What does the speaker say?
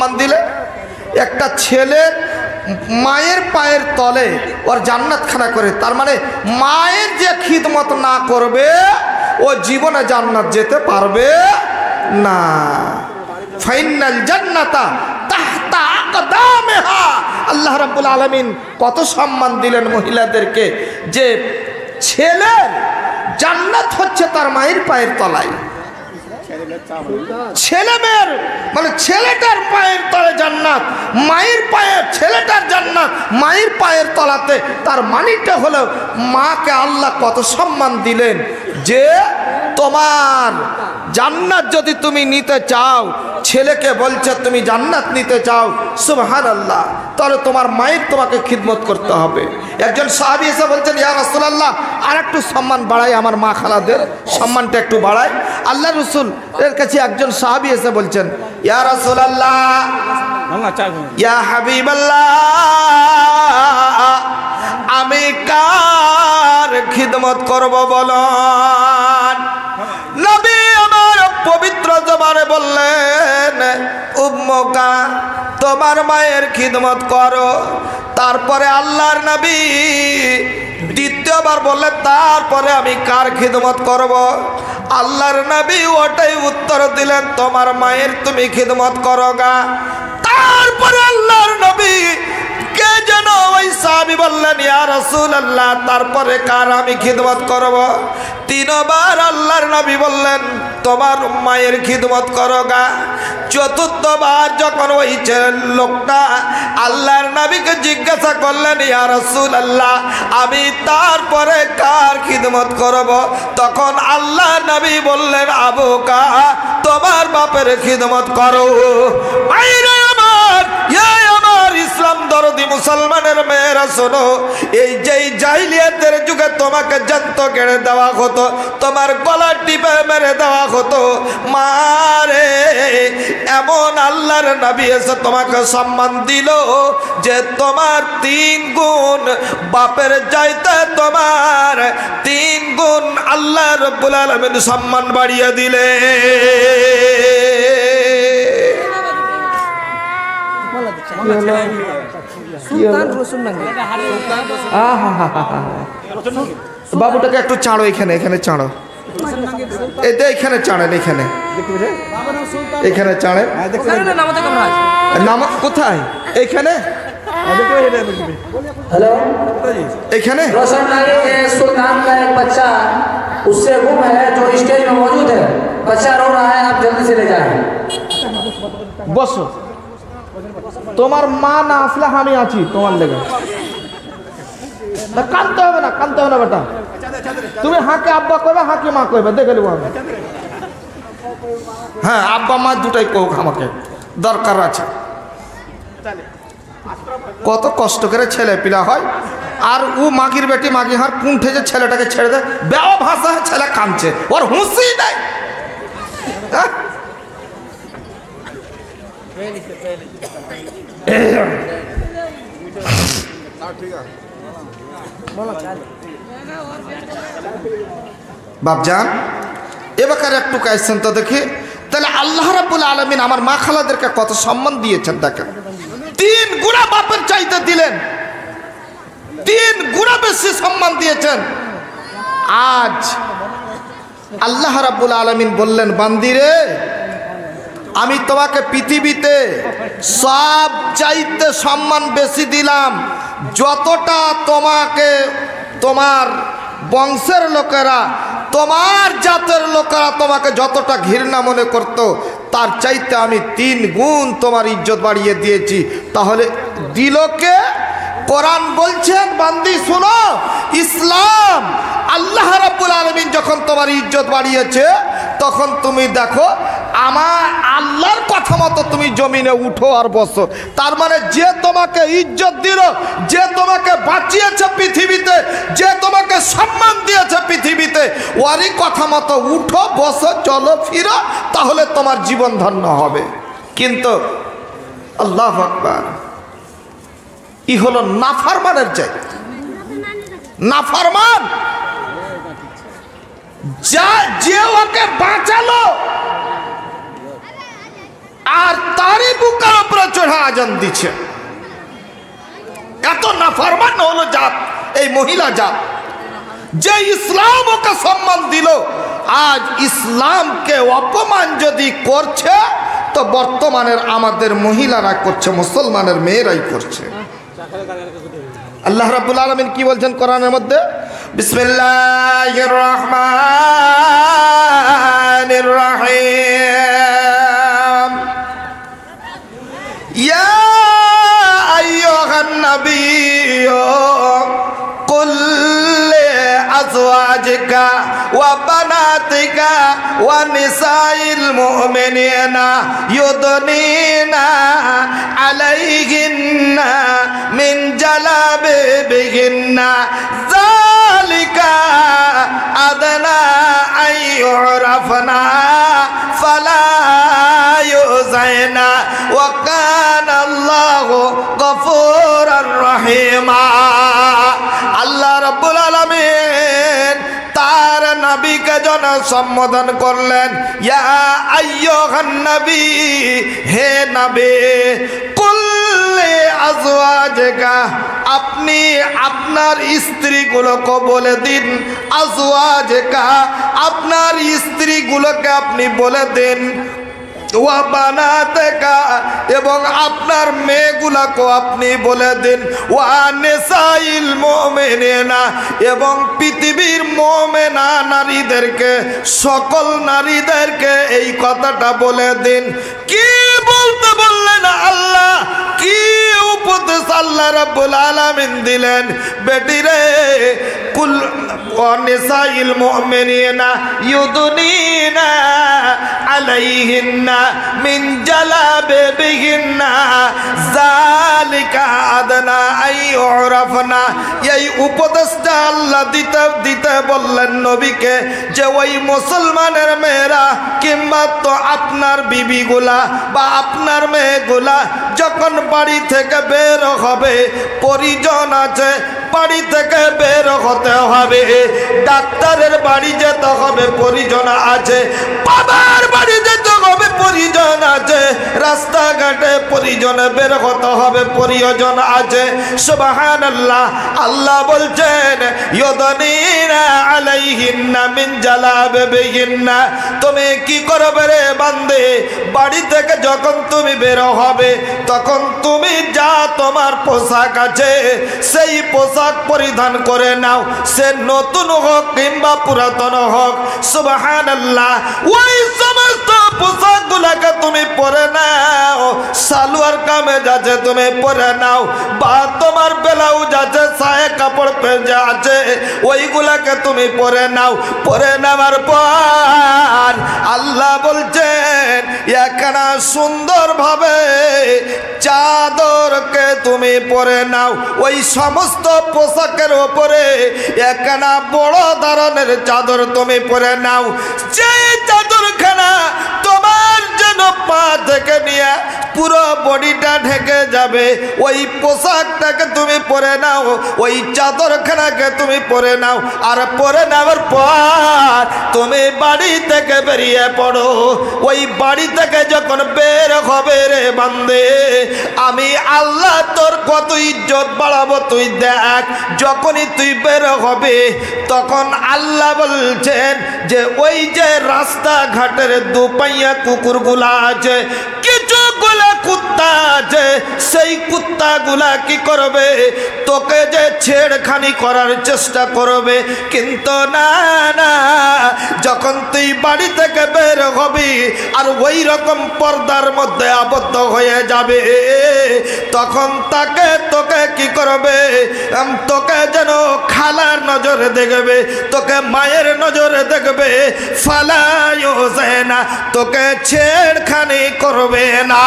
সম্মান দিলে? একটা ছেলে মায়ের পায়ের তলে ওর জান্নাতখানা করে, তার মানে মায়ের যে খিদমত না করবে ও জীবনে জান্নাত যেতে পারবে না। ফাইনাল জান্নাতা তাহতা আকদামিহা। আল্লাহ রাব্বুল আলামিন কত সম্মান দিলেন মহিলাদেরকে, যে ছেলের জান্নাত হচ্ছে তার মায়ের পায়ের তলায়। ছেলে মেয়ের মানে ছেলেটার পায়ের তলে জান্নাত, মায়ের পায়ে ছেলেটার জান্নাত, মায়ের পায়ের তলাতে। তার মানিটা হলো মাকে আল্লাহ কত সম্মান দিলেন, যে তোমার জান্নাত যদি তুমি নিতে চাও, ছেলেকে বলছে তুমি জান্নাত নিতে চাও, সুবহানাল্লাহ, তাহলে তোমার মায়ের তোমাকে খিদমত করতে হবে। একজন সাহাবী এসে বলছেন, ইয়া রাসূলুল্লাহ, আর একটু সম্মান বাড়াই, আমার মা খালাদের সম্মানটা একটু বাড়াই। আল্লাহ রাসূল এর কাছে একজন সাহাবী এসে বলছেন, ইয়া রাসূলুল্লাহ, ইয়া হাবিবাল্লাহ, আমি কার খিদমত করব বলেন? নবী আমার পবিত্র জবানে বললেন, উম্মুকা, তোমার মায়ের খিদমত করো। তারপরে আল্লাহর নবী দ্বিতীয়বার বললেন, তারপরে আমি কার খিদমত করব? আল্লাহর নবী ওটাই উত্তর দিলেন, তোমার মায়ের তুমি খিদমত করো গা। তারপরে আল্লাহর নবী কে যেন ওই সাহাবী বললেন, ইয়া রাসূলুল্লাহ, তারপরে কার আমি খিদমত করব? তিনবার আল্লাহর নবী বললেন, তোমার মায়ের খিদমত করো গা। চতুর্থবার যখন ওই লোকটা আল্লাহর নবীকে জিজ্ঞাসা করলেন, ইয়া রাসূলুল্লাহ, আমি তারপরে কার খিদমত করব? তখন আল্লাহর নবী বললেন, আবুকা, তোমার বাপের খিদমত করো। ভাইরা আমার, আমার ইসলাম দরদি মুসলমানের মেয়েরা, শোনো, এই যে জাহিলিয়াতের যুগে তোমাকে জ্যান্ত কেড়ে দেওয়া হতো, তোমার গলা টিপে মেরে দেওয়া হতো, মারে এমন আল্লাহর নবী এসে তোমাকে সম্মান দিল যে তোমার 3 গুণ বাপের চাইতে তোমার 3 গুণ আল্লাহ রাব্বুল আলামিন সম্মান বাড়িয়ে দিলে। বাবুটাকে একটু চাড়ো, এখানে এখানে চাড়ো, এখানে চাড়েন, এখানে এখানে চাড়েন। নাম কোথায়? এখানে हेलो, এখানে रोशन सुल्तान का एक बच्चा उससे गुम है, जो स्टेज में मौजूद है। बच्चा रो रहा है, आप जल्दी से ले जाएं। বসো, তোমার মা না আসলে আমি আছি তোমার লেগে। না, কাঁদতে হবে না, কাঁদতে হবে না বেটা। তুমি হাঁকে আব্বা কইবে, হাঁকে মা কইবে, দেখে নেবো আমি। হ্যাঁ, আব্বা মা দুটাই কোক, আমাকে দরকার আছে। কত কষ্ট করে ছেলে পিলা হয়, আর ও মাগির বেটি মাগি হার কুণ্ঠে যে ছেলেটাকে ছেড়ে দেয়, বেও ভাষা ছেলে কাঁদছে, ওর হুঁশি নাই। বাপজান, এবার একটু কাইছেন তো দেখি, তাহলে আল্লাহ রাব্বুল আলামিন আমার মা খালাদেরকে কত সম্মান দিয়েছেন দেখেন। 3 গুণা বাপের চাইতে দিলেন, 3 গুণা বেশি সম্মান দিয়েছেন। আজ আল্লাহ রাব্বুল আলামিন বললেন, বান্দিরে, আমি তোমাকে পৃথিবীতে সব চাইতে সম্মান বেশি দিলাম। যতটা তোমাকে তোমার বংশের লোকেরা, তোমার জাতের লোকেরা তোমাকে যতটা ঘৃণা মনে করত, তার চাইতে আমি 3 গুণ তোমার ইজ্জত বাড়িয়ে দিয়েছি। তাহলে দিলকে কোরআন বলছেন, বান্দি শোনো, ইসলাম আল্লাহ রাব্বুল আলামিন যখন তোমার ইজ্জত বাড়িয়েছে, তখন তুমি দেখো আমার আল্লাহর কথা মতো তুমি জমিনে উঠো আর বসো। তার মানে যে তোমাকে ইজ্জত দিল, যে তোমাকে বাঁচিয়েছে পৃথিবীতে, যে তোমাকে সম্মান দিয়েছে পৃথিবীতে, ওরই কথা মতো উঠো, বসো, চলো, ফিরো, তাহলে তোমার জীবন ধন্য হবে। কিন্তু আল্লাহু আকবার, ই হলো নাফরমানের চাই। নাফরমান যে ওকে বাঁচালো আর তারই বুকের উপর আজান দিচ্ছে। এত নাফরমান হলো জাত এই মহিলা জাত, যে ইসলাম ওকে সম্মান দিল, আজ ইসলামকে অপমান যদি করছে তো বর্তমানের আমাদের মহিলারা করছে, মুসলমানের মেয়েরাই করছে। আল্লাহ রাব্বুল আলামিন কি বলছেন কোরআনের মধ্যে? বিসমিল্লাহির রহমানির রহিম। ইয়া আইয়ুহান নাবিয়্যু কুল লি আজওয়াজিকা ওয়া বানাতিকা ওয়া নিসাইল মুমিনিনা ইউদনিনা আলাইহিন্না মিন জালাবিবিহিন্না যালিকা আদনা আইয়ুরাফনা ফালা ইউযাইনা ওয়া কানা আল্লাহু গফুরার রহিমা। আল্লাহ রাব্বুল আলামিন তার নবীকে জন সম্বোধন করলেন, ইয়া আইয়ুহান নবী, হে নবী, কুল্লি আজওয়াজিকা, আপনি আপনার স্ত্রীগুলোকে বলে দিন, আজওয়াজিকা, আপনার স্ত্রীগুলোকে আপনি বলে দিন, ওয়া বানাতিকা, এবং আপনার মেয়েগুলাকে আপনি বলে দিন, ওয়া নিসাইল মুমিনিনা, এবং পৃথিবীর মুমিনা নারীদেরকে, সকল নারীদেরকে এই কথাটা বলে দিন। কি বলতে বললেন আল্লাহ? কি উপদেশ আল্লাহ রাব্বুল আলামিন দিলেন? বেটিরে, কুল ওয়া নিসাইল মুমিনিনা ইউদনিনা আলাইহিন্না মিন জালাবিবিহিন্না যালিকা আদনা আইয়ুরাফনা। এই উপদেশটা আল্লাহ দিতে বললেন নবীকে, যে ওই মুসলমানের মেয়েরা কিংবা তো আপনার বিবিগুলা বা আপনার মেয়েগুলা যখন বাড়ি থেকে বের হবে, পরিজন আছে, বাড়ি থেকে বের হতে হবে, ডাক্তারের বাড়ি যেতে হবে, পরিজন আছে, বাবার বাড়ি যেতে হবে, পরিজন আছে, রাস্তাঘাটে পরিজনে বের হতে হবে, পরিজন আছে। সুবহানাল্লাহ। আল্লাহ বলছেন, ইউদনিনা আলাইহিন্না মিন জালাবিবিহিন্না, তুমি কি করবে রে বান্দে? বাড়ি থেকে যখন তুমি বের হবে, তখন তুমি যা তোমার পোশাক আছে সেই পোশাক পরিধান করে নাও, সে নতুন হোক কিংবা পুরাতন হোক। সুবহানাল্লাহ। ওই সমস্ত পোশাকগুলোকে তুমি পরে নাও, সালোয়ার কামিজ আছে তুমি পরে নাও, বা তোমার ব্লাউজ আছে, সায়া কাপড় পেঁজা আছে, ওইগুলাকে তুমি পরে নাও। পরে নেওয়ার পর আল্লাহ বলছেন, একখানা সুন্দরভাবে চাদরকে তুমি পরে নাও। ওই সমস্ত পোশাকের ওপরে একখানা বড় ধরনের চাদর তুমি পরে নাও, যে চাদরখানা তোমার যেন পা থেকে নিয়ে পুরো বডিটা ঢেকে যাবে, ওই পোশাকটাকে তুমি পরে নাও, ওই চাদরখানাকে তুমি পরে নাও। আর পরে নেওয়ার পর তুমি বাড়ি থেকে বেরিয়ে পড়ো। ওই বাড়ি থেকে যখন বের হবে রে বান্দে, আমি আল্লাহ তোর কত ইজ্জত বাড়াবো তুই দেখ। যখনই তুই বের হবে, তখন আল্লাহ বলছেন যে ওই যে রাস্তাঘাটের দুপাইয়া কুকুরগুলা আছে, কিছুগুলা কুত্তা আছে, সেই কুত্তাগুলা কি করবে? তোকে যে ছেড়খানি করার চেষ্টা করবে। কিন্তু না না, যখন তুই বাড়ি থেকে বের হবি আর ওই রকম পর্দার মধ্যে আবদ্ধ হয়ে যাবে, তখন তোকে কি করবে? তোকে যেন খালার নজরে দেখবে, তোকে মায়ের নজরে দেখবে, ফালায়ু যায় না, তোকে ছেড়খানি করবে না।